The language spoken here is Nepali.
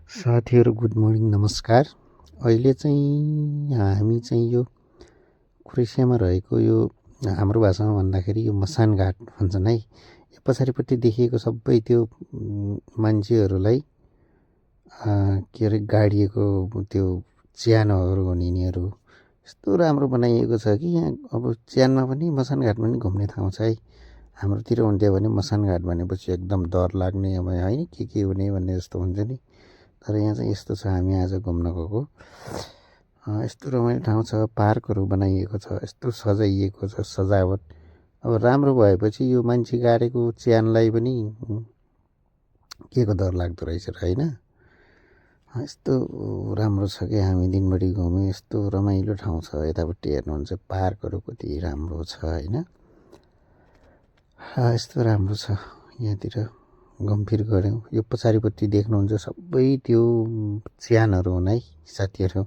साथीहरू गुड मर्निङ नमस्कार। अहिले चाहिँ हामी चाहिँ यो क्रोएसियामा रहेको यो हाम्रो भाषामा भन्दाखेरि यो मसान घाट भन्छन् है। यो पछाडिपट्टि देखिएको सबै त्यो मान्छेहरूलाई के अरे गाडिएको त्यो च्यानहरू हुन् यिनीहरू। यस्तो राम्रो बनाइएको छ कि यहाँ अब च्यानमा पनि मसान घाटमा पनि घुम्ने ठाउँ छ है। हाम्रोतिर हुन्थ्यो भने मसान घाट भनेपछि एकदम डर लाग्ने अब होइन के हुने भन्ने जस्तो हुन्छ नि। तर यहाँ चाहिँ यस्तो छ, हामी आज घुम्न गएको। यस्तो रमाइलो ठाउँ छ, पार्कहरू बनाइएको छ, यस्तो सजाइएको छ सजावट। अब राम्रो भएपछि यो मान्छे गाडेको च्यानलाई पनि के को डर लाग्दो रहेछ र होइन। यस्तो राम्रो छ कि हामी दिनभरि घुम्यौँ। यस्तो रमाइलो ठाउँ छ। यतापट्टि हेर्नुहुन्छ पार्कहरू कति राम्रो छ होइन। यस्तो राम्रो छ यहाँतिर घुमफिर गऱ्यौँ। यो पछाडिपट्टि देख्नुहुन्छ सबै त्यो च्यानहरू हुन् है साथीहरू।